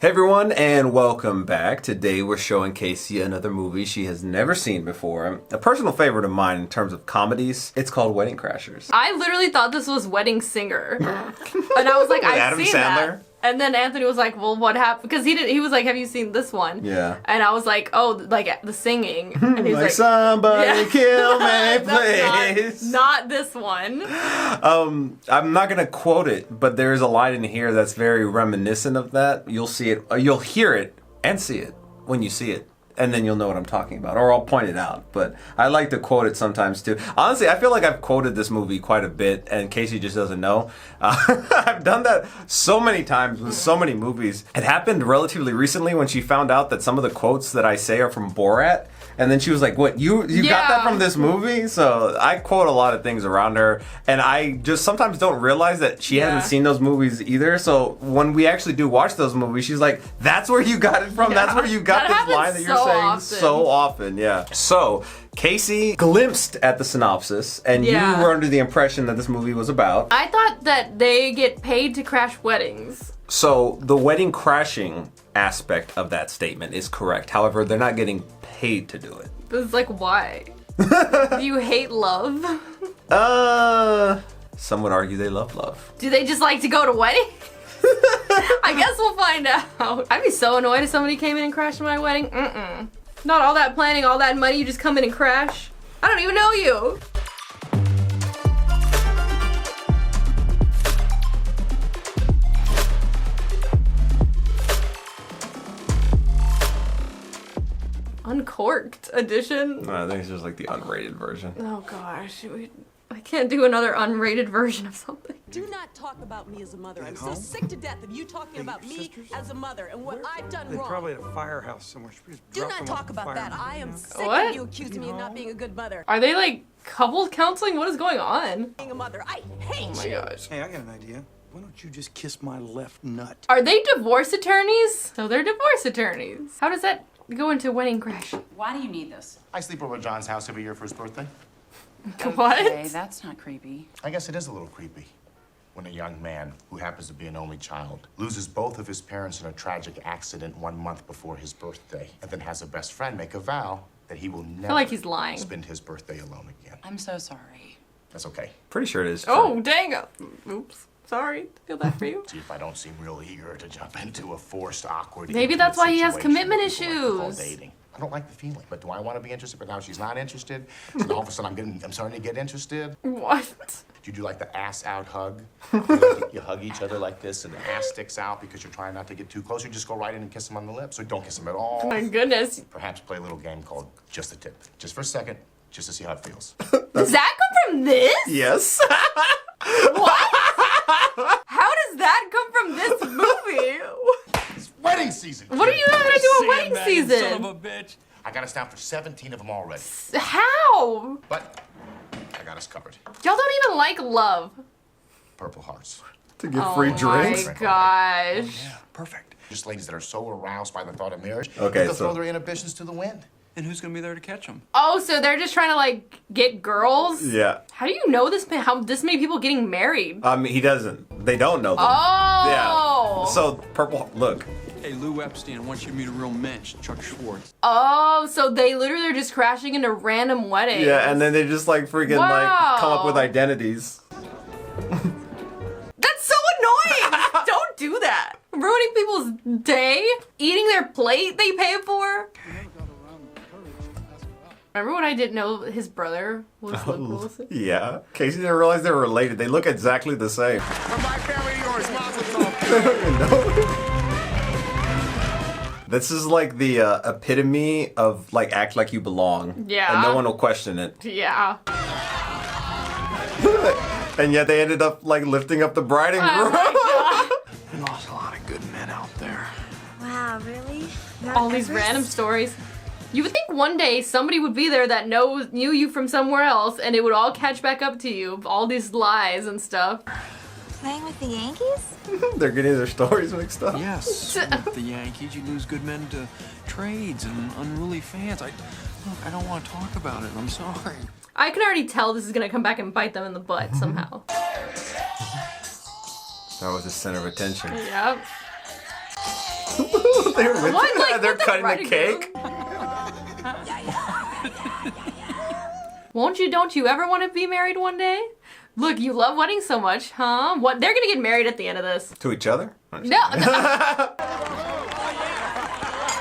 Hey everyone, and welcome back. Today we're showing Kacee another movie she has never seen before. A personal favorite of mine in terms of comedies. It's called Wedding Crashers. I literally thought this was Wedding Singer. And I was like, I've seen Sandler? that. And then Anthony was like, well, what happened? Because he was like, have you seen this one? Yeah. And I was like, oh, like the singing. And he was like, somebody kill me, please. Not this one. I'm not gonna quote it, but there is a line in here that's very reminiscent of that. You'll see it, you'll hear it and see it when you see it. And then you'll know what I'm talking about, or I'll point it out. But I like to quote it sometimes too. Honestly, I feel like I've quoted this movie quite a bit, and Kacee just doesn't know. I've done that so many times with so many movies. It happened relatively recently when she found out that some of the quotes that I say are from Borat. And then she was like, what, you got that from this movie? So I quote a lot of things around her, and I just sometimes don't realize that she hasn't seen those movies either. So when we actually do watch those movies, she's like, that's where you got it from? That's where you got this line that you're saying so often. Yeah. So Kacee glimpsed at the synopsis, and you were under the impression that this movie was about. I thought that they get paid to crash weddings. So the wedding crashing aspect of that statement is correct. However, they're not getting paid to do it. It's like, why? Do you hate love? Some would argue they love love. Do they just like to go to weddings? I guess we'll find out. I'd be so annoyed if somebody came in and crashed my wedding. Not all that planning, all that money, you just come in and crash. I don't even know you. Uncorked edition. I think it's just like the unrated version. Oh gosh, I can't do another unrated version of something. Do not talk about me as a mother. I'm so sick to death of you talking about me as a mother and what I've done wrong. They're probably at a firehouse somewhere. Do not talk about that. I am sick What? of you accusing me of not being a good mother. Are they like couples counseling? What is going on? Being a mother, I hate Oh my you. gosh. Hey, I got an idea. Why don't you just kiss my left nut? Are they divorce attorneys? So they're divorce attorneys. How does that go into Wedding Crash? Why do you need this? I sleep over at John's house every year for his birthday. What? Okay, that's not creepy. I guess it is a little creepy when a young man, who happens to be an only child, loses both of his parents in a tragic accident 1 month before his birthday, and then has a best friend make a vow that he will never like he's lying. spend his birthday alone again. I'm so sorry. That's okay. Pretty sure it is true. Oh, dang. Oops. Sorry. Feel that for you. See if I don't seem real eager to jump into a forced, awkward, Maybe that's why he has situation commitment that people like to call issues. dating. I don't like the feeling, but do I want to be interested? But now she's not interested. So now all of a sudden I'm starting to get interested. What? Do you do like the ass out hug? You hug each other like this and the ass sticks out because you're trying not to get too close. You just go right in and kiss him on the lips. Or don't kiss him at all. Oh my goodness. Perhaps play a little game called Just a Tip. Just for a second, just to see how it feels. Does that come from this? Yes. What? How does that come from this movie? It's wedding season. What are you gonna do a wedding season? Son of a bitch. I got us down for 17 of them already. How? But I got us covered. Y'all don't even like love. Purple hearts. To get free drinks. Oh my gosh. Yeah, perfect. Just ladies that are so aroused by the thought of marriage, Okay, they'll so- throw their inhibitions to the wind. And who's gonna be there to catch them? Oh, so they're just trying to like get girls? Yeah. How do you know this? How this many people getting married? He doesn't. They don't know them. Oh. Yeah. So purple. Look. Hey, Lou Epstein wants you to meet a real mensch, Chuck Schwartz. Oh, so they literally are just crashing into random weddings. Yeah, and then they just like freaking like come up with Wow. identities. That's so annoying. Don't do that. Ruining people's day, eating their plate they pay for. Remember when I didn't know his brother was Luke Wilson? Yeah. Kacee didn't realize they were related. They look exactly the same. From my family to yours, Mazel tov. This is like the epitome of like act like you belong. Yeah. And no one will question it. Yeah. And yet they ended up like lifting up the bride and Oh groom. my God. We lost a lot of good men out there. Wow, really? All these random stories. You would think one day somebody would be there that knew you from somewhere else, and it would all catch back up to you. All these lies and stuff. Playing with the Yankees? They're getting their stories mixed up. Yes, with the Yankees, you lose good men to trades and unruly fans. Look, I don't want to talk about it. I'm sorry. I can already tell this is gonna come back and bite them in the butt somehow. That was the center of attention. Yep. They're with What? it? Like, They're what the cutting the bride and cake. Won't you? Don't you ever want to be married one day? Look, you love weddings so much, huh? What? They're gonna get married at the end of this. To each other? No.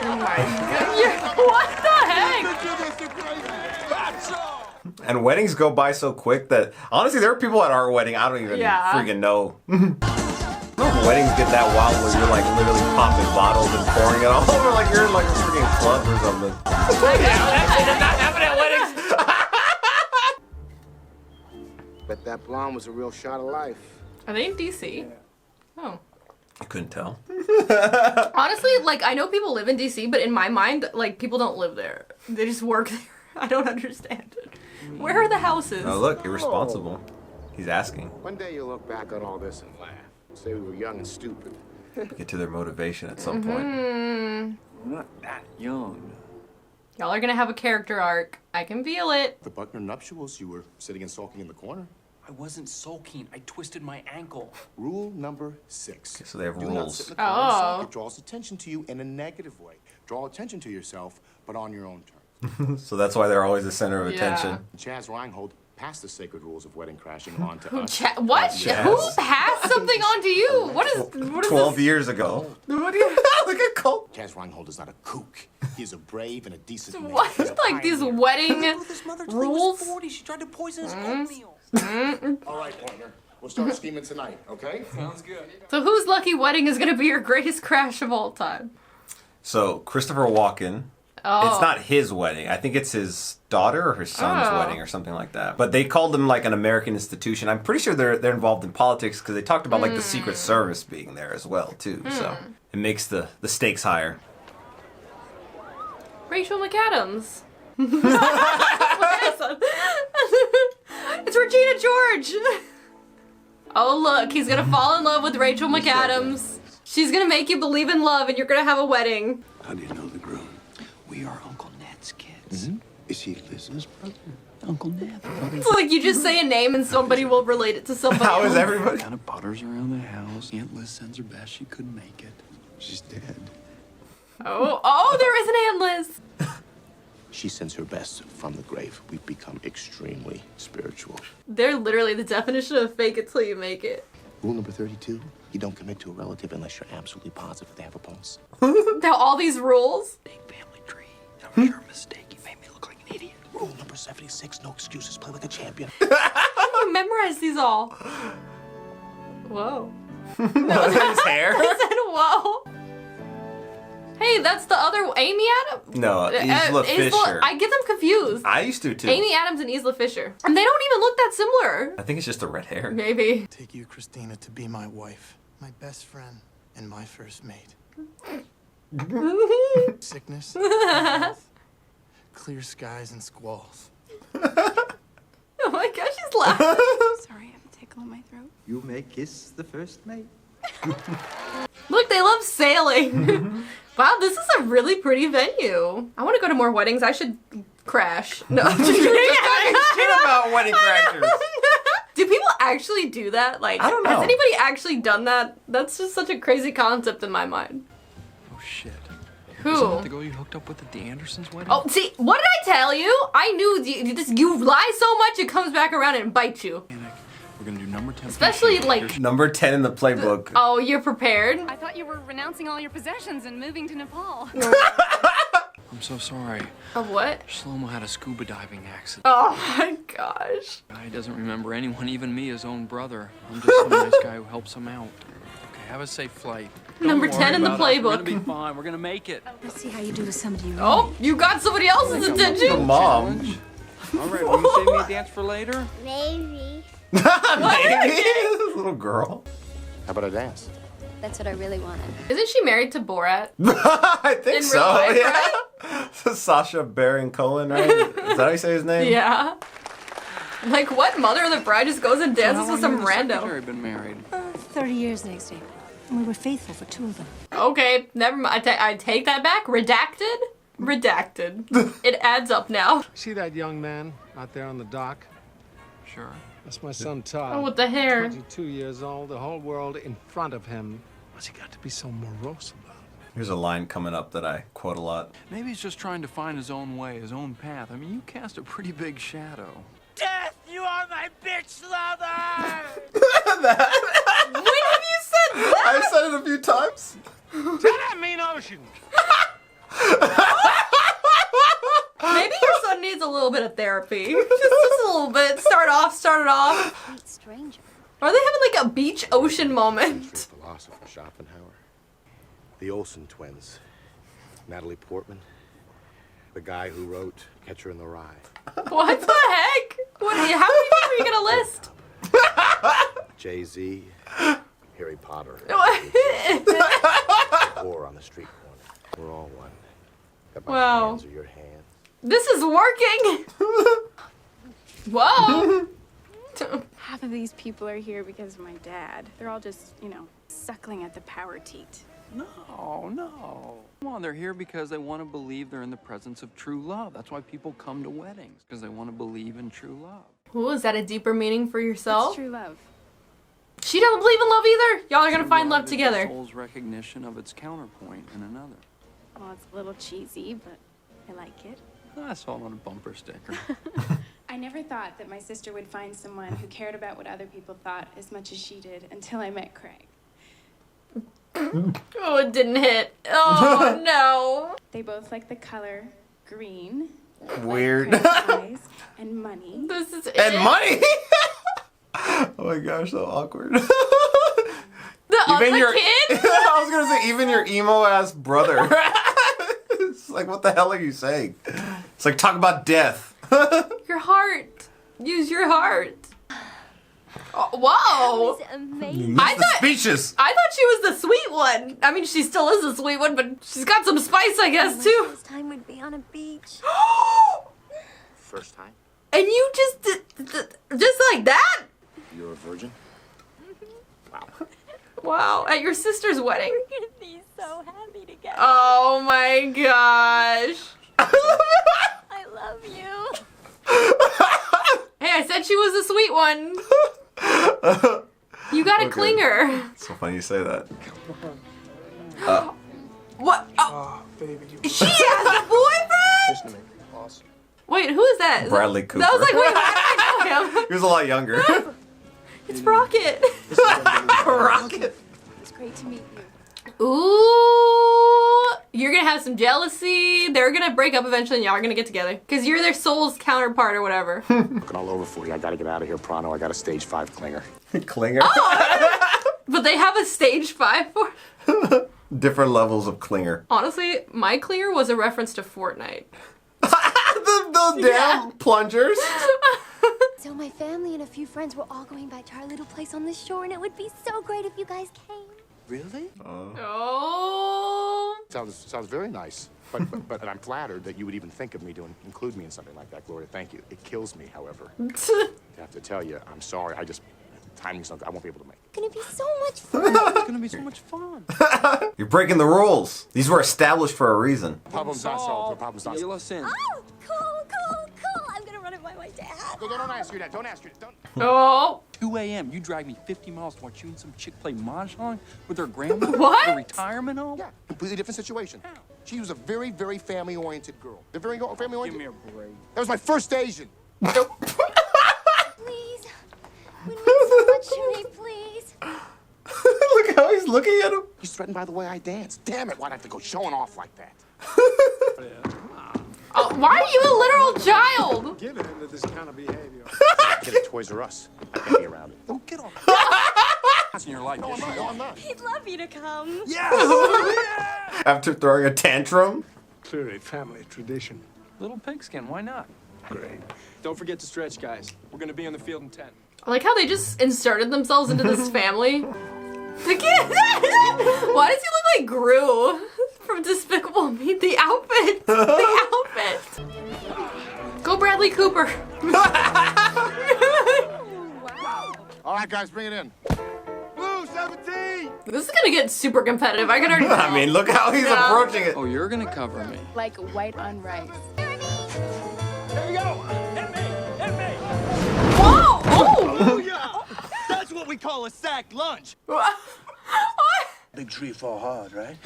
Oh my god! What the heck? And weddings go by so quick that honestly, there are people at our wedding I don't even freaking know. Weddings get that wild where you're like literally popping bottles and pouring it all over like you're in like a freaking club or something. That does not happen at weddings. Bet that blonde was a real shot of life. Are they in DC? Oh. I couldn't tell. Honestly, like, I know people live in DC, but in my mind, like, people don't live there. They just work there. I don't understand it. Where are the houses? Oh, look, irresponsible. He's asking. One day you'll look back on all this and laugh. Say we were young and stupid. Get to their motivation at some point. We're not that young. Y'all are gonna have a character arc. I can feel it. The Buckner nuptials, you were sitting and sulking in the corner. I wasn't sulking. I twisted my ankle. Rule number 6. Okay, so they have Do not rules. sit in the corner and sulk. Oh. It draws attention to you in a negative way. Draw attention to yourself, but on your own terms. So that's why they're always the center of attention. Chaz Reinhold passed the sacred rules of wedding crashing on to us. What? Yes. Who passed something on to you? What is 12 this? years ago. What do you... Look at Cole. Chaz Reinhold is not a kook. He is a brave and a decent man. What? He's a Like these pioneer. wedding His mother till he was rules? 40. She tried to poison his oatmeal. All right, partner. We'll start scheming tonight, okay? Sounds good. So whose lucky wedding is gonna be your greatest crash of all time? So Christopher Walken. Oh. It's not his wedding. I think it's his daughter or his son's wedding or something like that. But they called them like an American institution. I'm pretty sure they're involved in politics because they talked about like the Secret Service being there as well too. So it makes the stakes higher. Rachel McAdams. It's Regina George. Oh look, he's gonna fall in love with Rachel McAdams. She's gonna make you believe in love and you're gonna have a wedding. How do you know the groom? We are Uncle Ned's kids. Is he Liz's brother? Uncle Ned. It's like you just say a name and somebody will relate it to somebody How else. is everybody? Kind of butters around the house. Aunt Liz sends her best. She couldn't make it. She's dead. Oh, there is an Aunt Liz. She sends her best from the grave. We've become extremely spiritual. They're literally the definition of fake it till you make it. Rule number 32, you don't commit to a relative unless you're absolutely positive they have a pulse. Now all these rules. Big family tree. That was your mistake. You made me look like an idiot. Rule number 76, no excuses, play like a champion. You memorize these all. Whoa. His hair? I said whoa. Hey, that's the other Amy Adams? No, Isla Fisher. I get them confused. I used to too. Amy Adams and Isla Fisher. And they don't even look that similar. I think it's just the red hair. Maybe. Take you, Christina, to be my wife, my best friend, and my first mate. Sickness, health, clear skies and squalls. Oh my gosh, she's laughing. Sorry, I have a tickle in my throat. You may kiss the first mate. Look, they love sailing. Wow, this is a really pretty venue. I want to go to more weddings. I should crash. No, I'm just kidding. Shit about wedding crashers. Do people actually do that? Like, I don't know. Has anybody actually done that? That's just such a crazy concept in my mind. Oh, shit. Who? Isn't that the girl you hooked up with at the Andersons' wedding? Oh, see, what did I tell you? I knew you lie so much it comes back around and bites you. We're gonna do number 10. Especially, like... Number 10 in the playbook. Oh, you're prepared? I thought you were renouncing all your possessions and moving to Nepal. I'm so sorry. Of what? Shlomo had a scuba diving accident. Oh my gosh. Guy doesn't remember anyone, even me, his own brother. I'm just some nice guy who helps him out. Okay, have a safe flight. Number Don't 10 worry in the about us. We're playbook. gonna be fine. We're gonna make it. Let's see how you do with somebody you Oh, you got somebody else's The attention? mom. All right, will you save me a dance for later? Maybe. Maybe. Little girl. How about a dance? That's what I really wanted. Isn't she married to Borat? I think In so. real life, Yeah. Sasha Baron Cohen, right? Is that how you say his name? Yeah. Like, what mother of the bride just goes and dances with some rando? Been married. 30 years next April. And we were faithful for 2 of them. Okay, never mind. I take that back. Redacted? Redacted. It adds up now. See that young man out there on the dock? Sure. That's my son Todd. Oh, with the hair. 22 years old, the whole world in front of him. What's he got to be so morose about? Here's a line coming up that I quote a lot. Maybe he's just trying to find his own way, his own path. I mean, you cast a pretty big shadow. Death, you are my bitch lover! When have you said that? I've said it a few times. Tell that mean ocean! Maybe your son needs a little bit of therapy. Just a little bit. Start it off. Complete stranger. Are they having like a beach ocean moment? Philosopher Schopenhauer. The Olsen twins. Natalie Portman. The guy who wrote Catcher in the Rye. What the heck? How many people are you gonna list? Jay-Z. Harry Potter. Or on the street corner. We're all one. Got my Wow. hands or your hands. This is working. Whoa. Half of these people are here because of my dad. They're all just, you know, suckling at the power teat. No, no. Come on, they're here because they want to believe they're in the presence of true love. That's why people come to weddings, because they want to believe in true love. Ooh, is that a deeper meaning for yourself? What's true love? She doesn't believe in love either. Y'all are gonna True find love is together. The soul's recognition of its counterpoint in another. Well, it's a little cheesy, but I like it. I saw it on a bumper sticker. I never thought that my sister would find someone who cared about what other people thought as much as she did until I met Craig. Oh, it didn't hit. Oh, no. They both like the color green. Weird. Like Craig's eyes, and money. This is And money? Oh my gosh, so awkward. The Even your kid? I was gonna say even your emo ass brother. It's like, what the hell are you saying? It's like, talk about death. Your heart. Use your heart. Oh, whoa. That was amazing. Speeches. I thought she was the sweet one. I mean, she still is the sweet one, but she's got some spice, I guess, too. First time would be on a beach. First time? And you just like that? You're a virgin? Wow. Wow, at your sister's wedding. We're gonna be so happy together. Oh my gosh. I love you. Hey, I said she was the sweet one. You gotta Okay. cling her. It's so funny you say that. What? Oh, baby. She has a boyfriend? Listen to me. Awesome. Wait, who is that? Bradley Cooper. That was like, wait, how did I know him? He was a lot younger. It's Rocket. Rocket. It's great to meet you. Ooh, you're gonna have some jealousy. They're gonna break up eventually and y'all are gonna get together. Because you're their soul's counterpart or whatever. Looking all over for you. I gotta get out of here pronto. I got a stage 5 clinger. Clinger. But they have a stage 5 for Different levels of clinger. Honestly, my clear was a reference to Fortnite. the damn plungers. So my family and a few friends were all going back to our little place on the shore, and it would be so great if you guys came. Really? Oh. Sounds very nice. But I'm flattered that you would even think of me to include me in something like that, Gloria. Thank you. It kills me, however. I have to tell you, I'm sorry. Timing's something I won't be able to make. It's gonna be so much fun. It's gonna be so much fun. You're breaking the rules. These were established for a reason. Problem's not solved. The problem's not solved. Listen. Oh, cool. I'm gonna run it by my dad. Don't ask your dad. Don't ask your dad. Oh. 2 a.m. You drag me 50 miles to watch you and some chick play mahjong with her grandma? What? At a retirement home? Yeah, completely different situation. She was a very, very family-oriented girl. They're very family-oriented. Give me a break. That was my first Asian. Please. Would mean so much to me, please. Look how he's looking at him. He's threatened by the way I dance. Damn it, why'd I have to go showing off like that? Oh, why are you a literal child? Giving into this kind of behavior. Get a Toys R Us. I can't be around it. Don't get off. That's in your life. No, I'm not. He'd love you to come. After throwing a tantrum. Clearly family tradition. Little pigskin, why not? Great. Don't forget to stretch, guys. We're gonna be on the field in 10. I like how they just inserted themselves into this family. The kid! Why does he look like Gru from Despicable Me? The outfit! The outfit! Go Bradley Cooper! All right, guys, bring it in. Blue 17! This is gonna get super competitive, I can already tell. I mean, look how he's approaching it. Oh, you're gonna cover me. Like white on rice. Here we go! Hit me! Whoa! Oh! Hallelujah! That's what we call a sack lunch. What? Big tree fall hard, right?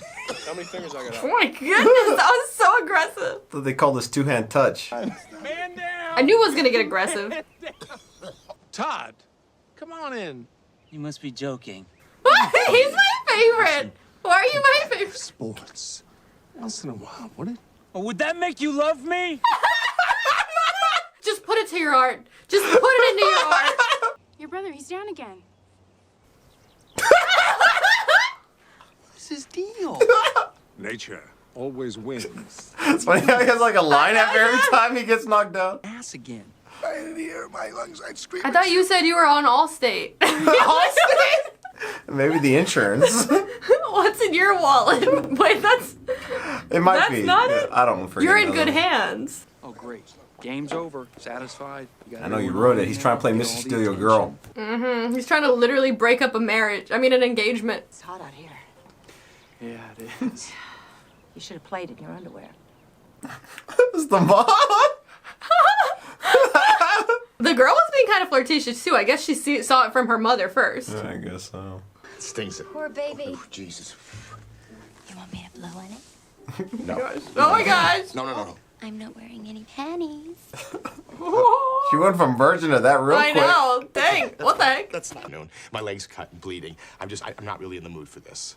How many fingers I got Oh my goodness, that was so aggressive. So they call this two-hand touch. Man down! I knew it was gonna get aggressive. Todd, come on in. You must be joking. He's my favorite. Why are you my favorite? Sports. Once in a while, would it? Oh, would that make you love me? Just put it to your heart. Just put it into your heart. Your brother, he's down again. What's his deal? Nature always wins. It's funny how he has like a line after every time he gets knocked down. Ass again. I didn't hear my lungs. I'd scream. I thought you said you were on Allstate. Allstate? Maybe the insurance. What's in your wallet? Wait, that's... It might That's be. not it? I don't forget. You're in good hands. Oh, great. Game's over. Satisfied. I know you wrote it. He's trying to play Mr. Steal Your Girl. Mm-hmm. He's trying to literally break up a marriage. I mean, an engagement. It's hot out here. Yeah, it is. You should have played in your underwear. It's the mom. The girl was being kind of flirtatious, too. I guess she saw it from her mother first. I guess so. It stings it. Poor baby. Oh, Jesus. You want me to blow on it? No. Oh my gosh. No. I'm not wearing any panties. She went from virgin to that real quick. I know. Dang. What the heck? That's not noon. My leg's cut and bleeding. I'm not really in the mood for this.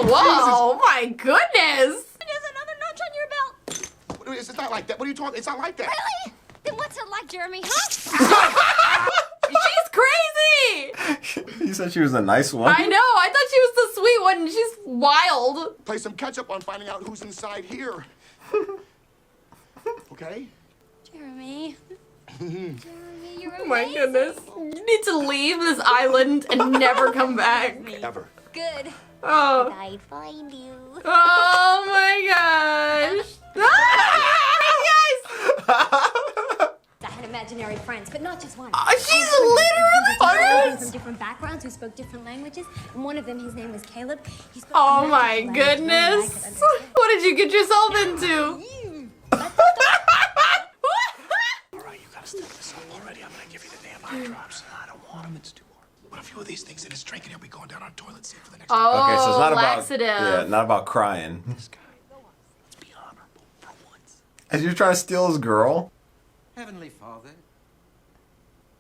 Whoa, my goodness. There's another notch on your belt. It's not like that. What are you talking? It's not like that. Really? Then what's it like, Jeremy, huh? She's crazy. You said she was a nice one. I know. I thought she was the sweet one. She's wild. Play some catch up on finding out who's inside here. Okay? Jeremy. Jeremy, you're amazing. Oh my goodness. You need to leave this island and never come back. Ever. Good. Oh. Did I find you? Oh my gosh. Guys. I had imaginary friends, but not just one. She's literally from different backgrounds who spoke different languages, and one of them, his name was Caleb. He spoke Oh a my magical language only I could goodness. understand. What did you get yourself into? All right, you gotta step this up already. I'm gonna give you the damn eye drops. I don't want them. It's too hard. Put a few of these things in his drink, and he'll be going down our toilet seat for the next. Oh, Okay, so it's not laxative. not about crying. This guy. Let's be honorable for once. As you're trying to steal his girl. Heavenly Father,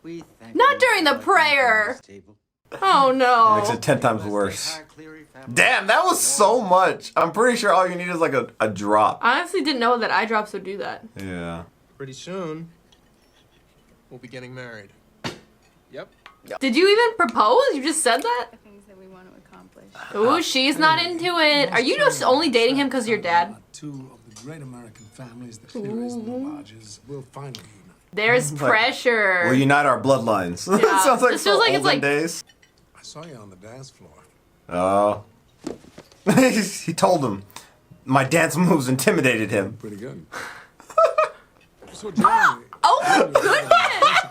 we thank Not you during the for prayer. this table. Oh no. Makes it 10 times worse. Entire Cleary family. Damn, that was so much. I'm pretty sure all you need is like a drop. I honestly didn't know that eye drops would do that. Yeah. Pretty soon, we'll be getting married. Yep. Did you even propose? You just said that? The things that we want to accomplish. Ooh, she's not into it. Are you just only dating him because you're dead? Two of the great American families, the Clearys and the Lodges, will finally unite. There's pressure. We'll unite our bloodlines. Yeah. Sounds like This feels like it's olden like- days. I saw you on the dance floor. Oh. He told him. My dance moves intimidated him. Pretty good. So, Jeremy, Oh my goodness!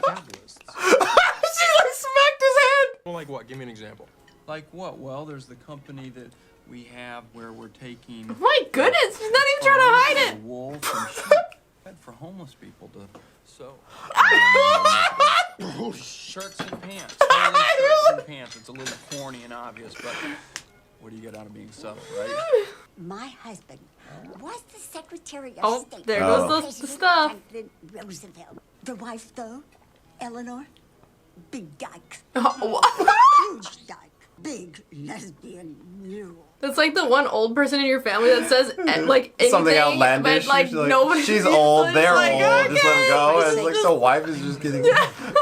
capitalists. She like smacked his head. Well, like what? Give me an example. Like what? Well, there's the company that we have where we're taking... My goodness, she's not even trying to hide it. Wool from sheep. Fed for homeless people to sew. Shirts and pants. Totally shirts and pants. It's a little corny and obvious, but what do you get out of being subtle, right? My husband was the Secretary of Oh, State. there goes the President stuff. Franklin Roosevelt. The wife, though, Eleanor, big dyke. Oh, Huge dyke. Big lesbian mule. that's like the one old person in your family that says like anything, Something outlandish. but like She's like, nobody. she's old, they're like, old, just let them go. okay. And it's like the wife is just getting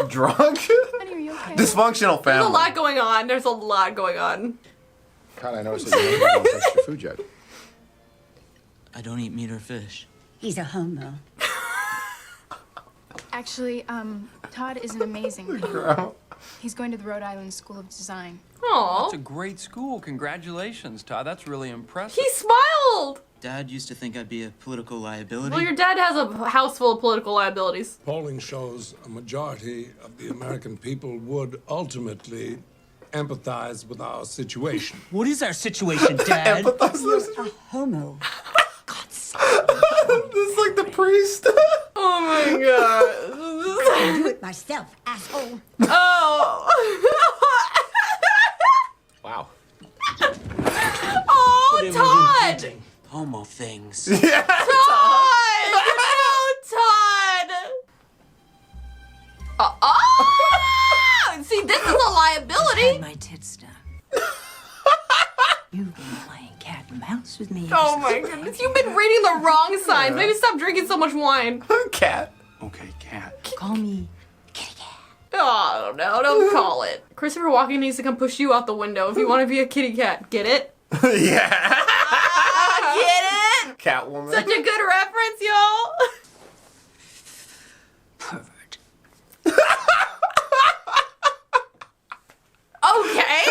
drunk. Honey, are you okay? Dysfunctional There's a family. lot going on. There's a lot going on. Kind of noticed that you haven't touched your food yet. I don't eat meat or fish. He's a homo. Actually, Todd is an amazing painter. He's going to the Rhode Island School of Design. Aww. It's a great school. Congratulations, Todd. That's really impressive. He smiled. Dad used to think I'd be a political liability. Well, your dad has a house full of political liabilities. Polling shows a majority of the American people would ultimately empathize with our situation. What is our situation, Dad? A homo. This is like the priest. Oh my god. I do it myself, asshole. Oh. homo things. Yeah. Todd! No, Todd! See, this is a liability. I've had my tits done. You've been playing cat and mouse with me. Oh my goodness, you've been reading the wrong signs. Maybe stop drinking so much wine. Cat. Okay, cat. Call me. Oh, no, don't call it. Christopher Walken needs to come push you out the window if you want to be a kitty cat. Get it? Yeah. Get it? Catwoman. Such a good reference, y'all. Pervert. Okay.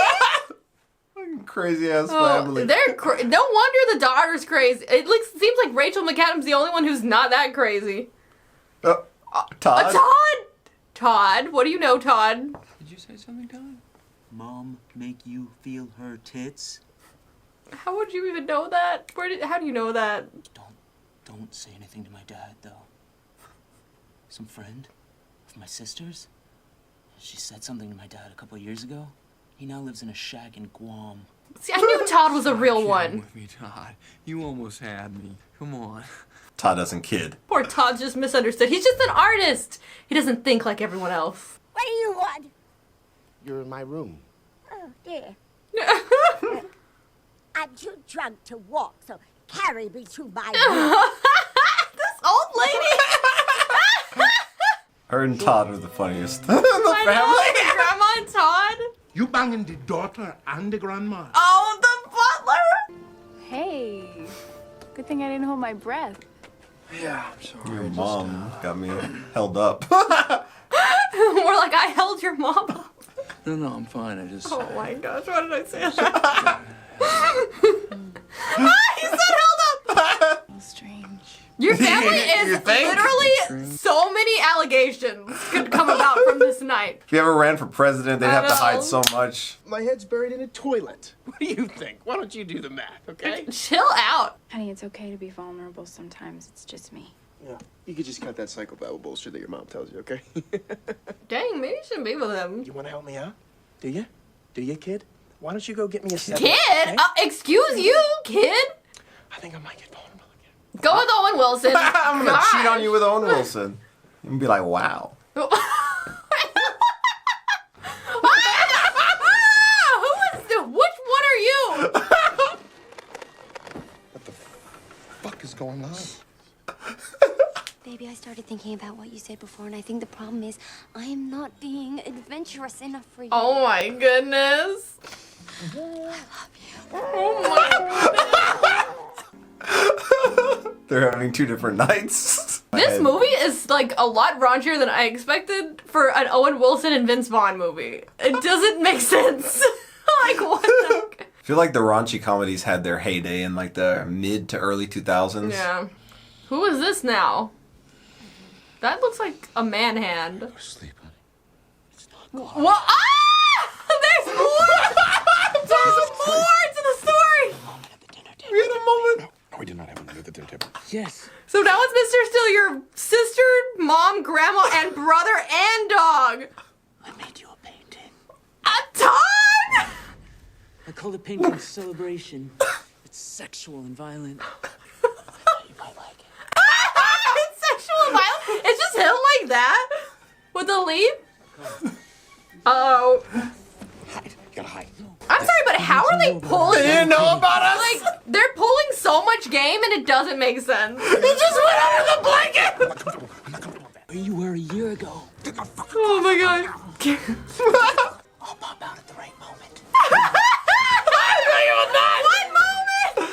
Crazy ass Oh, family. no wonder the daughter's crazy. It seems like Rachel McAdams the only one who's not that crazy. Todd? Todd? Todd? What do you know, Todd? Did you say something, Todd? Mom make you feel her tits? How would you even know that? How do you know that? Don't say anything to my dad, though. Some friend of my sister's, she said something to my dad a couple of years ago. He now lives in a shack in Guam. See, I knew Todd was a real one. With me, Todd. You almost had me. Come on. Todd doesn't kid. Poor Todd's just misunderstood. He's just an artist. He doesn't think like everyone else. What do you want? You're in my room. Oh, dear. I'm too drunk to walk, so carry me to my room. This old lady. Her and Todd are the funniest. I know, Grandma and Todd. You banging the daughter and the grandma? Oh, the butler. Hey, good thing I didn't hold my breath. Yeah, I'm sorry. Your mom got me held up. More like I held your mom up. No, I'm fine. I just... Oh my gosh, why did I say that? He said held up! Strange. Your family is You think? literally so many allegations could come about from this night. If you ever ran for president, they'd I have to know. hide so much. My head's buried in a toilet. What do you think? Why don't you do the math, okay? Chill out. Honey, it's okay to be vulnerable sometimes. It's just me. Yeah. You could just cut that psychobabble bullshit that your mom tells you, okay? Dang, maybe you shouldn't be with him. You want to help me out? Do you? Do you, kid? Why don't you go get me a set? Kid? Okay? Excuse you, kid? I think I might get vulnerable again. Go with Owen Wilson. I'm gonna Gosh. cheat on you with Owen Wilson. And be like, wow. Who is which one are you? What the fuck is going on? Baby, I started thinking about what you said before, and I think the problem is I am not being adventurous enough for you. Oh my goodness. I love you. Oh my goodness. They're having two different nights. This movie is like a lot raunchier than I expected for an Owen Wilson and Vince Vaughn movie. It doesn't make sense. Like what the... I feel like the raunchy comedies had their heyday in like the mid to early 2000s. Yeah. Who is this now? That looks like a man hand. Go to sleep, honey. It's not What? Ah! There's more! There's more to the story! We had a moment. No, we did not have another at the dinner table. Yes. So now it's Mr. Still your sister, mom, grandma, and brother and dog. I made you a painting. A Todd! I called it Painting Celebration. It's sexual and violent. You might like it. It's sexual and violent? It's just him like that? With a leaf? Oh. Hide. You gotta hide. I'm sorry, but how are they pulling? They didn't know about us? Like, they're pulling so much game and it doesn't make sense. It just went under the blanket! Where you were a year ago. Oh my god. I'll pop out at the right moment. What moment?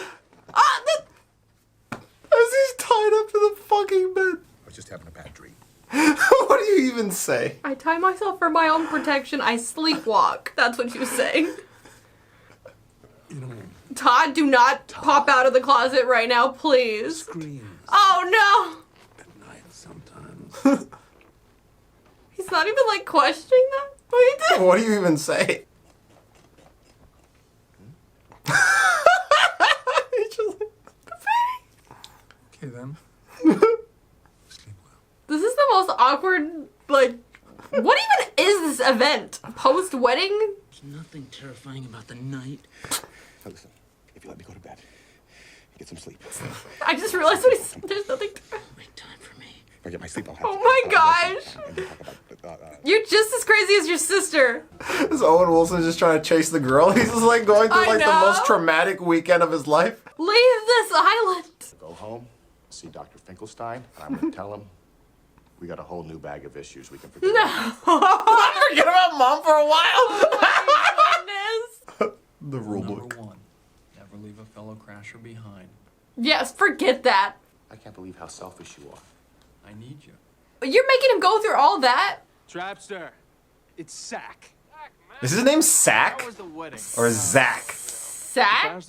As he's tied up to the fucking bed. I was just having a bad dream. What do you even say? I tie myself for my own protection. I sleepwalk. That's what you say. Todd, do not pop out of the closet right now, please. Screams Oh no! at night sometimes. He's not even like questioning that. Wait. What do you even say? He's just like, Okay, then. This is the most awkward, like, what even is this event? Post-wedding? There's nothing terrifying about the night. Now listen, if you let me go to bed, Get some sleep. I just realized what there's nothing to... If I get my sleep, I'll have Oh my gosh! You're just as crazy as your sister. Is Owen Wilson just trying to chase the girl? He's just like going through like the most traumatic weekend of his life. Leave this island. Go home, see Dr. Finkelstein, and I'm gonna tell him we got a whole new bag of issues we can forget. No. Forget about mom for a while. Oh my goodness. The rule book. Number 1, never leave a fellow crasher behind. Yes, forget that. I can't believe how selfish you are. I need you. You're making him go through all that? Trapster, it's Sack. Is his name Sack? How was the wedding? Or Zach? Sack?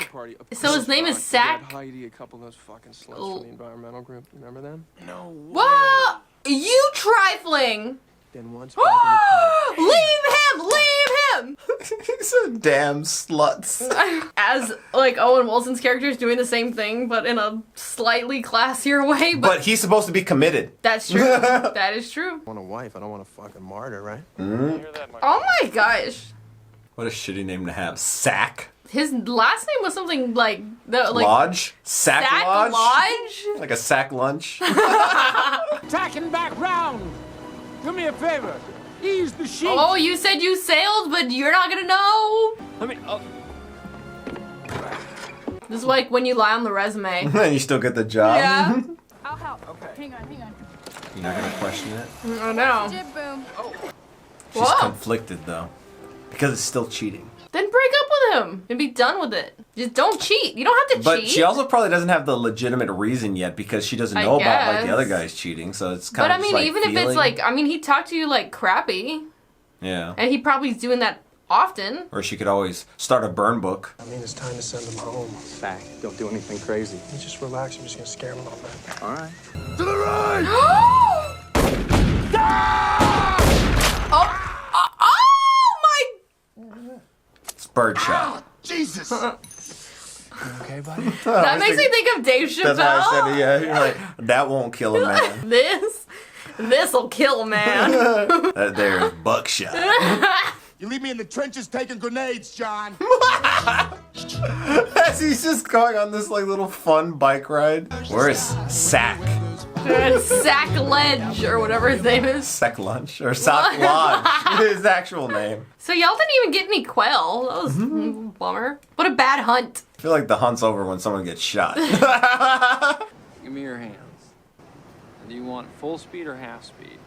So his name is Sack? Heidi, a couple of those fucking sluts from the environmental group. Remember them? No. What? You trifling. Then once Leave him! Leave him! He said damn sluts. As, like, Owen Wilson's character is doing the same thing, but in a slightly classier way. But he's supposed to be committed. That's true. That is true. I want a wife. I don't want a fucking martyr, right? Oh my gosh. What a shitty name to have. Sack? His last name was something like... Lodge? Sack Lodge? Lodge? Like a sack lunch? Tacking back round. Do me a favor. Ease the sheet. Oh, you said you sailed, but you're not gonna know. I mean, This is like when you lie on the resume. And you still get the job? Yeah. I'll help. Okay. Hang on. You're not gonna question it? I know. Jib boom. She's conflicted though. Because it's still cheating. Then break up with him and be done with it. Just don't cheat. You don't have to cheat. But she also probably doesn't have the legitimate reason yet because she doesn't know about like the other guys cheating. So it's kind But of I mean, like even if it's like, I mean, he talked to you like crappy. Yeah. And he probably is doing that often. Or she could always start a burn book. I mean, it's time to send him home. Sack, don't do anything crazy. You just relax. I'm just gonna scare him a little bit. All right. to the right. Oh my! It's birdshot. Jesus. Okay, buddy? That makes me think of Dave Chappelle. That's why I said, yeah, you're like, that won't kill a man. This'll kill a man. That there is buckshot. You leave me in the trenches taking grenades, John. As he's just going on this like little fun bike ride. Where is Sack? Sack Ledge or whatever his name is. Sack Lunch or Sack Lodge. His actual name. So y'all didn't even get any quail. That was a bummer. What a bad hunt. I feel like the hunt's over when someone gets shot. Give me your hands. Do you want full speed or half speed?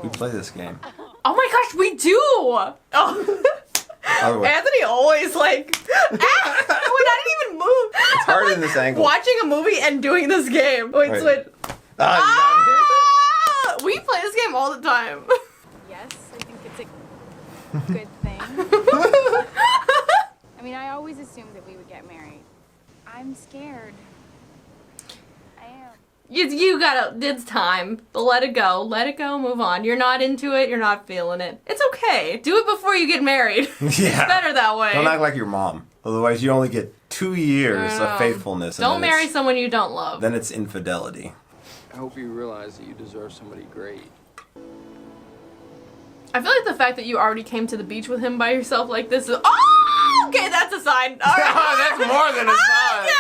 We play this game. Oh my gosh, we do! Oh. Anthony always like, wait, I didn't even move. It's hard in this angle. Watching a movie and doing this game. Wait, Right. switch. We play this game all the time. Yes, I think it's a good thing. I mean, I always assumed that we would get married. I'm scared. I am. You gotta, it's time. Let it go, move on. You're not into it, you're not feeling it. It's okay. Do it before you get married. Yeah. It's better that way. Don't act like your mom. Otherwise, you only get 2 years of faithfulness. Don't marry someone you don't love. Then it's infidelity. I hope you realize that you deserve somebody great. I feel like the fact that you already came to the beach with him by yourself like this is, oh, okay, that's a sign. All right. That's more than a sign. Okay,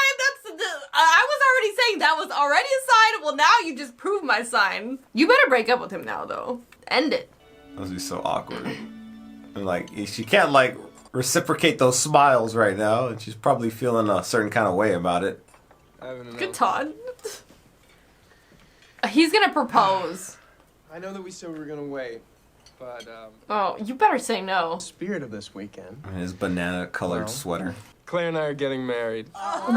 I was already saying that was already a sign. Well, now you just proved my sign. You better break up with him now, though. End it. That would be so awkward. And like, she can't like reciprocate those smiles right now, and she's probably feeling a certain kind of way about it. Good Todd. He's gonna propose. I know that we said we were gonna wait, but Oh, you better say no. Spirit of this weekend. In his banana-colored sweater. Claire and I are getting married.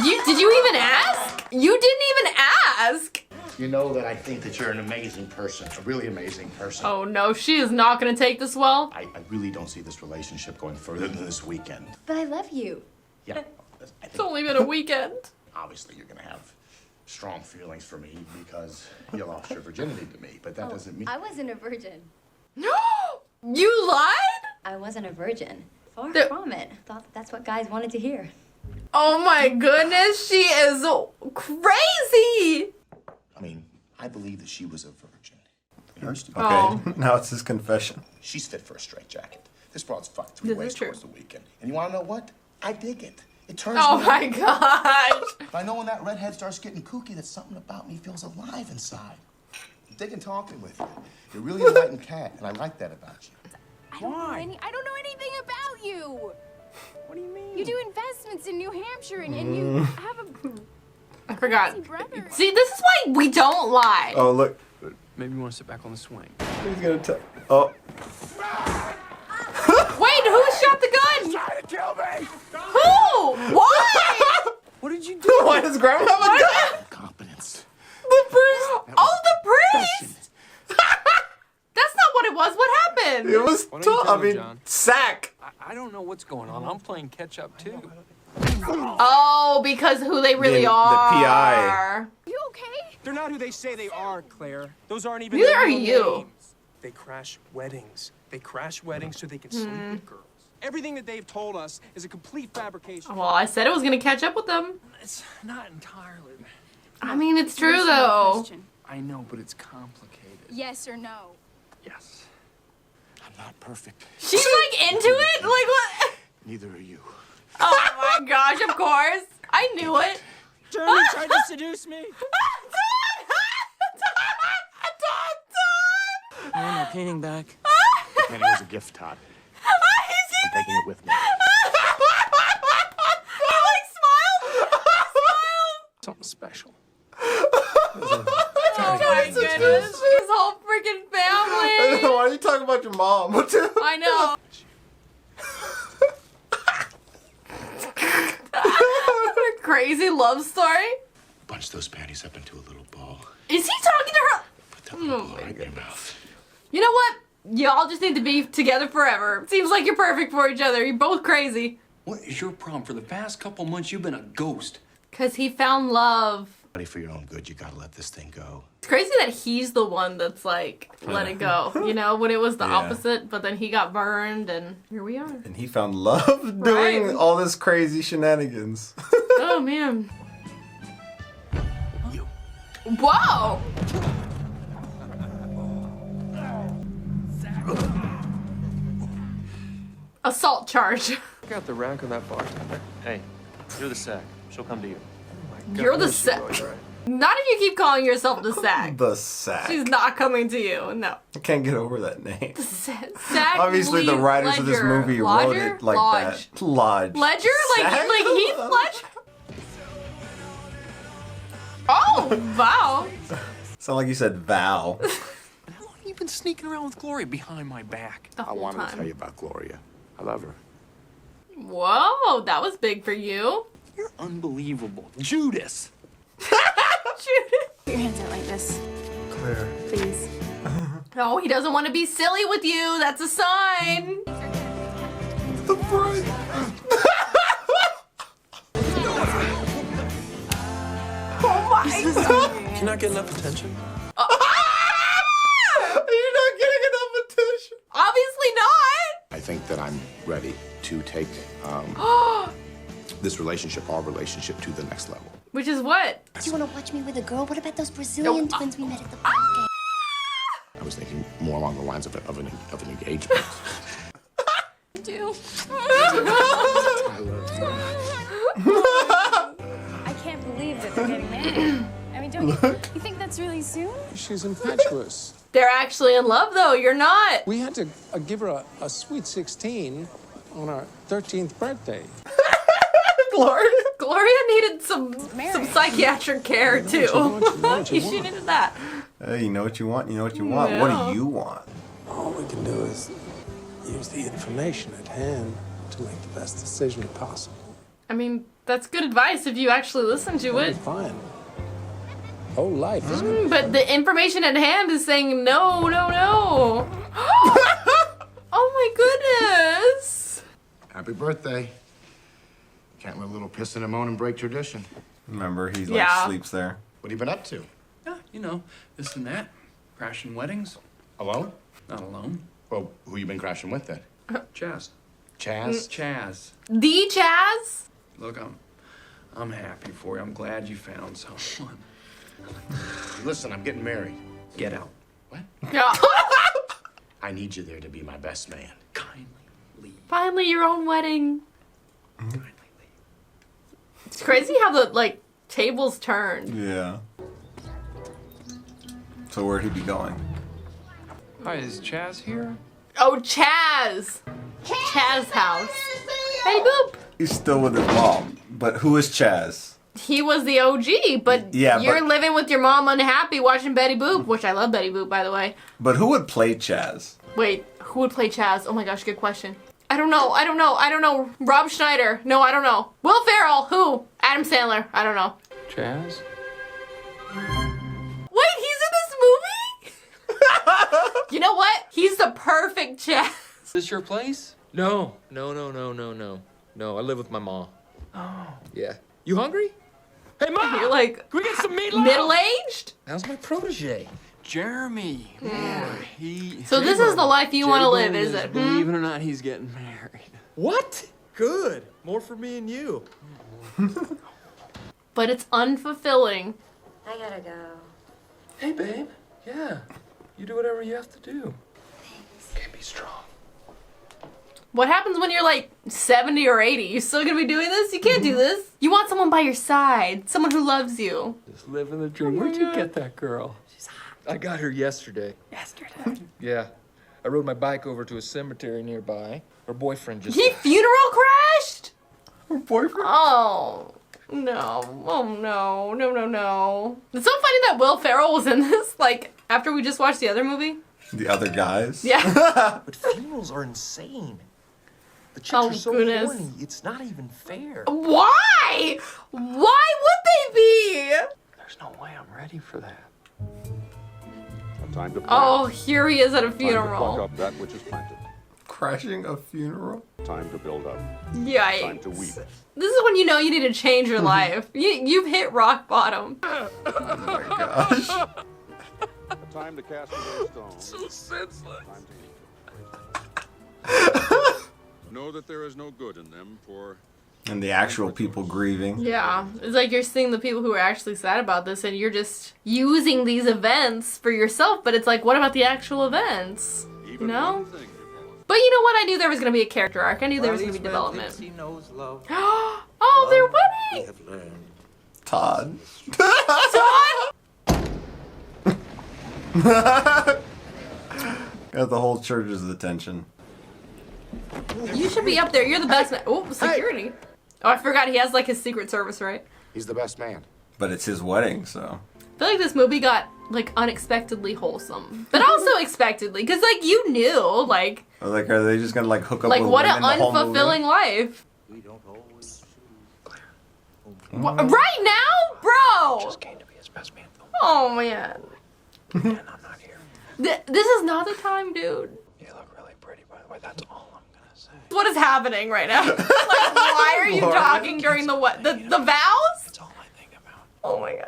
Did you even ask? You didn't even ask. You know that I think that you're an amazing person, a really amazing person. Oh no, she is not gonna take this well. I really don't see this relationship going further than this weekend. But I love you. Yeah. It's only been a weekend. Obviously, you're gonna have strong feelings for me because you lost your virginity to me, but that doesn't mean... I wasn't a virgin. No! You lied? I wasn't a virgin. Far The- from it. Thought that's what guys wanted to hear. Oh my goodness, she is crazy! I mean, I believe that she was a virgin. Okay, now it's his confession. She's fit for a straitjacket. This broad's fucked 3 This ways is true. towards the weekend. And you wanna know what? I dig it. It turns Oh me my on. gosh! If I know when that redhead starts getting kooky that something about me feels alive inside. I'm digging talking with you. You're really an enlightened cat, and I like that about you. I don't know anything about you. What do you mean? You do investments in New Hampshire, and you have a. I forgot. Brother. See, this is why we don't lie. Oh, look. Maybe you want to sit back on the swing. He's gonna tell. Oh. Wait, who shot the gun? Trying to kill me! Who? Why? What did you do? Why does Grandma have a gun? Competence. The priest. Oh, the priest. That's not what it was. What happened? It was. Why don't you tell I him, mean, John? sack. I don't know what's going on. I'm playing catch up too. Oh, because who they really The are. PI. You okay? They're not who they say they are, Claire. Those aren't even Neither their are real you. names. They crash weddings. They crash weddings so they can sleep with girls. Everything that they've told us is a complete fabrication. Well, I said it was gonna catch up with them. It's not entirely. I mean, it's true Listen to the though. question. I know, but it's complicated. Yes or no? Yes. I'm not perfect. She's like into it. Like what? Neither are you. Oh my gosh! Of course, I knew it. Jeremy tried to seduce me. I want my painting back. The painting was a gift, Todd. I'm taking it with me. Something special. Oh my goodness! His whole freaking family. Why are you talking about your mom? I know. What a crazy love story. Bunch those panties up into a little ball. Is he talking to her? Put that little ball right in your mouth. You know what? Y'all just need to be together forever. Seems like you're perfect for each other. You're both crazy. What is your problem? For the past couple months, you've been a ghost. Cause he found love. Buddy, for your own good, you gotta let this thing go. It's crazy that he's the one that's like, let it go. You know, when it was the Yeah. opposite, but then he got burned and here we are. And he found love doing Right. all this crazy shenanigans. Oh man. Whoa! Assault charge. Check out the rack of that bartender. Hey, you're the sack. She'll come to you. You're the sack. Not if you keep calling yourself the sack. The sack. She's not coming to you. No. I can't get over that name. Sack. Obviously, the writers of this Ledger. movie wrote Lodger? it like Lodge. that. Lodge. Ledger? Sack? Like Heath Ledger? Oh, wow. Sound like you said Val. How long have you been sneaking around with Gloria behind my back? The I whole wanted to time. tell you about Gloria. I love her. Whoa, that was big for you. You're unbelievable. Judas! Put your hands out like this, Claire. please. No, he doesn't want to be silly with you. That's a sign. The bride. Oh my god. Do you not get enough attention? You're not getting enough attention. Obviously not. I think that I'm ready to take this relationship, our relationship, to the next level. Which is what? Do you want to watch me with a girl? What about those Brazilian twins we met at the ball game? I was thinking more along the lines of an engagement. I do. I can't believe that they're getting married. I mean, don't you think that's really soon? She's infatuous. They're actually in love though. You're not. We had to give her a sweet 16 on our 13th birthday. Gloria needed some psychiatric care too. What you She want. needed that. You know what you want. You know what you want. Yeah. What do you want? All we can do is use the information at hand to make the best decision possible. I mean, that's good advice if you actually listen to it. Fine. Whole life is But the information at hand is saying no, no, no. Oh my goodness. Happy birthday. Can't let a little piss and a moan and break tradition. Remember, he Yeah. sleeps there. What have you been up to? Yeah, you know, this and that. Crashing weddings. Alone? Not alone. Well, who you been crashing with then? Chaz. Chaz? Chaz. The Chaz? Look, I'm happy for you. I'm glad you found someone. Listen, I'm getting married. Get out. What? Yeah. I need you there to be my best man. Kindly leave. Finally, your own wedding. It's crazy how the Tables turned. Yeah. So where'd he be going? Hi, is Chaz here? Oh, Chaz! Chaz's house. Hey, boop! He's still with his mom. But who is Chaz? He was the OG, but Yeah, you're but- living with your mom unhappy watching Betty Boop, which I love Betty Boop, by the way. But who would play Chaz? Wait, who would play Chaz? Oh my gosh, good question. I don't know. Rob Schneider. No, I don't know. Will Ferrell. Who? Adam Sandler. I don't know. Chaz? Wait, he's in this movie? You know what? He's the perfect Chaz. Is this your place? No, I live with my mom. Oh. Yeah. You hungry? Hey, Mom! You're like, can we get some meatloaf? middle-aged? How's my protege? Jeremy. Man, he... So this is the life you want to live, is it? Believe it or not, he's getting married. What? Good. More for me and you. But it's unfulfilling. I gotta go. Hey, babe. Yeah. You do whatever you have to do. Can't be strong. What happens when you're like 70 or 80? You still gonna be doing this? You can't do this. You want someone by your side. Someone who loves you. Just living the dream. Where'd you get that girl? I got her yesterday. Yeah. I rode my bike over to a cemetery nearby. Her boyfriend just... He funeral crashed? Her boyfriend? Oh. No. Oh no. No. It's so funny that Will Ferrell was in this, like, after we just watched the other movie. The other guys? Yeah. But funerals are insane. The chicks Oh, are so goodness. horny, it's not even fair. Why? Why would they be? There's no way I'm ready for that. Time to Oh, here he is at a Time to pluck funeral. up that which is planted. Crashing a funeral? Time to build up. Time Yikes. to weep. This is when you know you need to change your life. You've hit rock bottom. Oh my gosh. Time to cast away stones. So senseless. Time to know that there is no good in them, for And the actual people grieving. Yeah, it's like you're seeing the people who are actually sad about this and you're just using these events for yourself, but it's like, what about the actual events? You know? But you know what? I knew there was going to be a character arc. I knew there was going to be development. Oh, they're wedding! Todd. Todd! Got the whole church's attention. You should be up there. You're the best man. Oh, security. Oh, I forgot he has like his secret service, right? He's the best man. But it's his wedding, so. I feel like this movie got like unexpectedly wholesome, but also expectdly, because like you knew, like Are they just gonna like hook up like with what an women the whole movie? unfulfilling life. Right now, bro. Just came to be his best man. Oh man. And I'm not here. This is not the time, dude. You look really pretty, by the way. That's all I'm gonna say. What is happening right now? Like, why are you talking during the what? The vows? That's all I think about. Oh my god.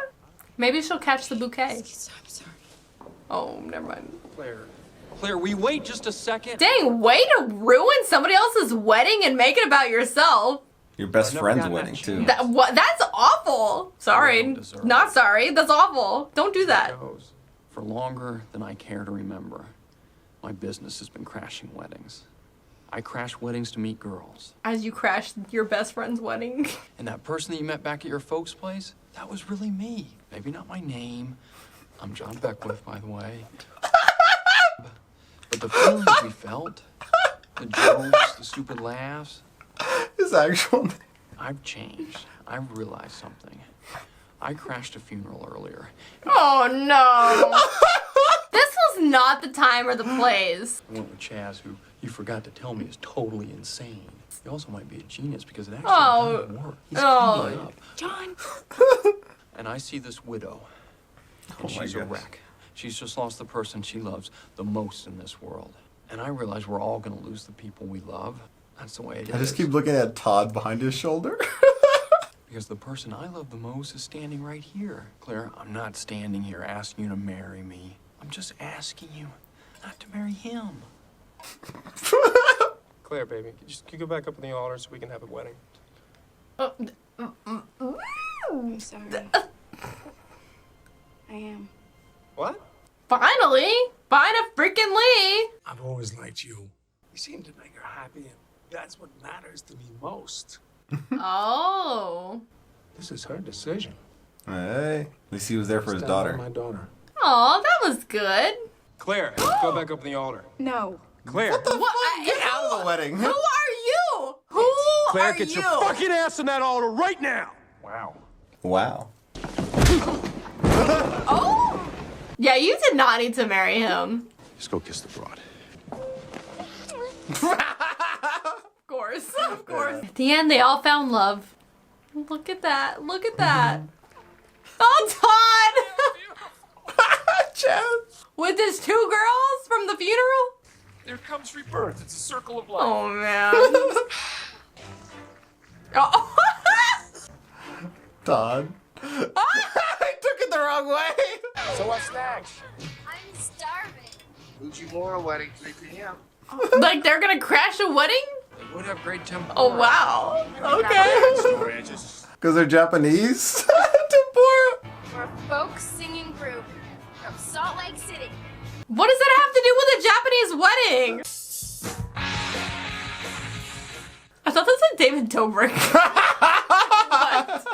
Maybe she'll catch the bouquet. I'm sorry. Oh, never mind. Claire, will you wait just a second? Dang, way to ruin somebody else's wedding and make it about yourself. Your best never friend's gotten that wedding, too. That's awful. Sorry. don't deserve Not sorry. That's awful. Don't do that. For longer than I care to remember, my business has been crashing weddings. I crash weddings to meet girls. As you crashed your best friend's wedding. And that person that you met back at your folks' place, that was really me. Maybe not my name. I'm John Beckwith, by the way. But the feelings we felt, the jokes, the stupid laughs. His actual name. I've changed. I've realized something. I crashed a funeral earlier. Oh no. This was not the time or the place. I went with Chaz, who you forgot to tell me is totally insane. He also might be a genius because it actually Oh. kind of worked. He's Oh. cleaning up. John. And I see this widow, and Oh my she's a gosh. wreck. She's just lost the person she loves the most in this world. And I realize we're all gonna lose the people we love. That's the way it is. I just keep looking at Todd behind his shoulder. Because the person I love the most is standing right here. Claire, I'm not standing here asking you to marry me. I'm just asking you not to marry him. Claire, baby, can you go back up in the altar so we can have a wedding? I'm sorry. I am. What? Finally. Find a freaking Lee. I've always liked you. You seem to make her happy, and that's what matters to me most. Oh. This is her decision. Hey, at least he was there for his daughter. My daughter. Aw, that was good. Claire, go back up on the altar. No. Claire. What the fuck? Get out of the wedding. Who are you? Who Claire, are get you? your fucking ass on that altar right now. Wow. Wow. Oh! Yeah, you did not need to marry him. Just go kiss the broad. Of course, of course. At the end, they all found love. Look at that. Look at that. Oh, Todd! Chad. With his 2 girls from the funeral? There comes rebirth. It's a circle of life. Oh, man. Oh. Todd. I took it the wrong way. So what's next? I'm starving. Uchi Mora wedding, 3 p.m. Like they're gonna crash a wedding? They would have great tempura. Oh, wow. Okay. Because they're Japanese. Tempura. We're a folk singing group from Salt Lake City. What does that have to do with a Japanese wedding? I thought that said David Dobrik. What?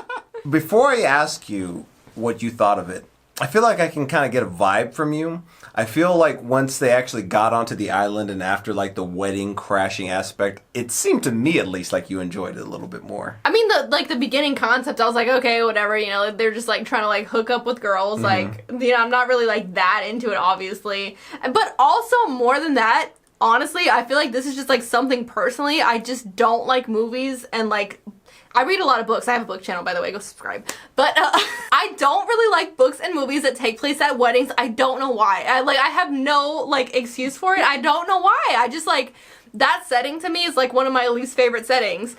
Before I ask you what you thought of it, I feel like I can kind of get a vibe from you. I feel like once they actually got onto the island and after like the wedding crashing aspect, it seemed to me at least like you enjoyed it a little bit more. I mean, the beginning concept, I was like, okay, whatever, you know, they're just like trying to like hook up with girls. Like, you know, I'm not really like that into it, obviously. But also more than that, honestly, I feel like this is just like something personally. I just don't like movies and like I read a lot of books. I have a book channel, by the way. Go subscribe. But I don't really like books and movies that take place at weddings. I don't know why. I have no like excuse for it. I don't know why. I just like that setting to me is like one of my least favorite settings.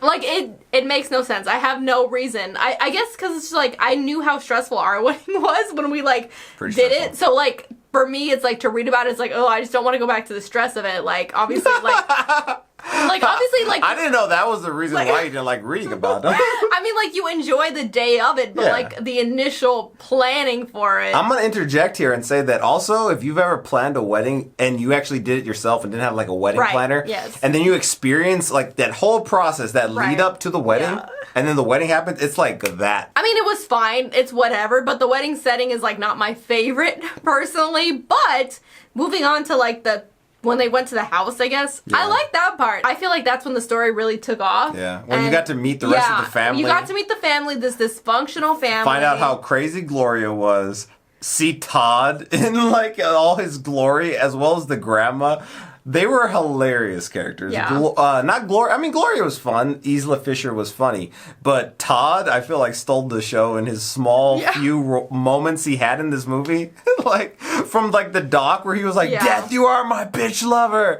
Like it makes no sense. I have no reason. I guess because it's just like I knew how stressful our wedding was when we like did it. So like for me, it's like to read about it. It's like, oh, I just don't want to go back to the stress of it. Like obviously, like obviously, like I didn't know that was the reason why you didn't like reading about them. I mean, like you enjoy the day of it, but Yeah. like the initial planning for it. I'm gonna interject here and say that also, if you've ever planned a wedding and you actually did it yourself and didn't have like a wedding Right, planner, yes. and then you experience like that whole process, that Right. lead up to the wedding, Yeah. and then the wedding happens, it's like that. I mean, it was fine. It's whatever. But the wedding setting is like not my favorite personally. But moving on to like when they went to the house, I guess. Yeah. I like that part. I feel like that's when the story really took off. Yeah, when you got to meet the rest of the family. You got to meet the family, this dysfunctional family. Find out how crazy Gloria was. See Todd in like all his glory, as well as the grandma. They were hilarious characters. Yeah. Not Gloria. I mean, Gloria was fun. Isla Fisher was funny. But Todd, I feel like, stole the show in his small few moments he had in this movie. Like, from like the dock where he was like, Death, you are my bitch lover.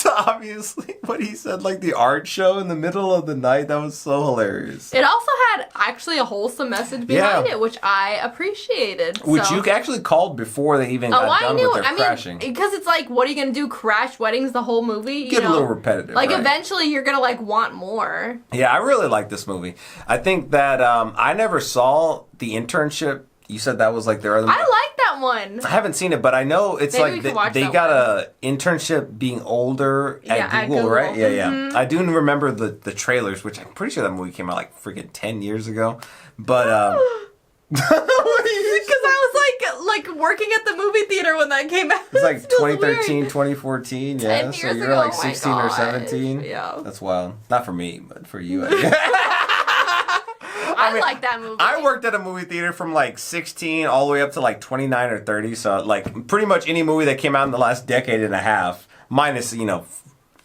To obviously what he said, like the art show in the middle of the night. That was so hilarious. It also had actually a wholesome message behind it, which I appreciated. Which so. you actually called before they even got done with their crashing. Because it's like, what are you going to do? Crash weddings the whole movie? You Get know? a little repetitive. Like, right? eventually you're going to, like, want more. Yeah, I really like this movie. I think that I never saw The Internship. You said that was like their other movie. I like that one. I haven't seen it, but I know it's Maybe we like can watch they that got one. a internship being older at Google, right? Yeah, yeah. Mhm. I do remember the trailers, which I'm pretty sure that movie came out like freaking 10 years ago. But Because I was like working at the movie theater when that came out. it's like It feels 2013, weird. 2014, 10 yeah. So years you're ago, like oh my 16 or gosh. 17. Yeah. That's wild. Not for me, but for you, I guess. I like that movie. I worked at a movie theater from like 16 all the way up to like 29 or 30. So like pretty much any movie that came out in the last decade and a half, minus, you know,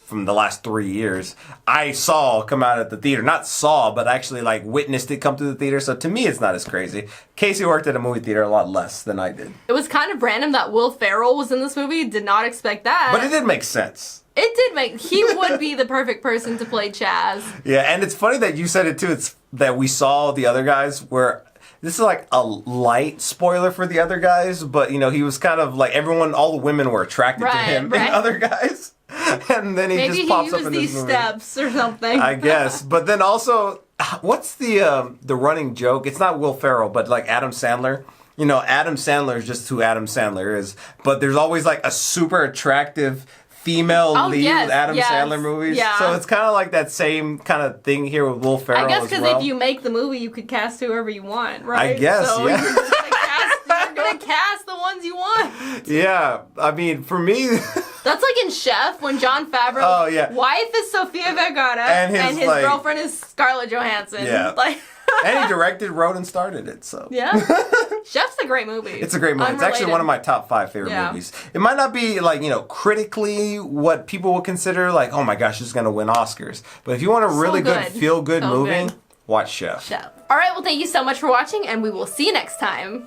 from the last 3 years, I saw come out at the theater. Not saw, but actually like witnessed it come to the theater. So to me, it's not as crazy. Kacee worked at a movie theater a lot less than I did. It was kind of random that Will Ferrell was in this movie. Did not expect that. But it did make sense. It did make... He would be the perfect person to play Chaz. Yeah, and it's funny that you said it too. It's that we saw the other guys where... This is like a light spoiler for the other guys, but you know, he was kind of like everyone, all the women were attracted to him and other guys. And then he Maybe just pops he up used in these this movie. steps or something. I guess. But then also, what's the running joke? It's not Will Ferrell, but like Adam Sandler. You know, Adam Sandler is just who Adam Sandler is. But there's always like a super attractive female lead yes, with Adam yes, Sandler movies. yeah. So it's kind of like that same kind of thing here with Will Ferrell I guess as because well. if you make the movie, you could cast whoever you want, right? I guess, so yeah. You're gonna cast the ones you want. Yeah, I mean, for me... That's like in Chef when Jon Favreau's wife is Sofia Vergara And his, like- girlfriend is Scarlett Johansson. Yeah. Like, and he directed, wrote, and started it, so... yeah. Chef's a great movie. It's a great movie. It's actually one of my top 5 favorite movies. It might not be, like, you know, critically what people would consider, like, oh my gosh, this is going to win Oscars. But if you want a really good, feel-good movie, watch Chef. All right, well, thank you so much for watching, and we will see you next time.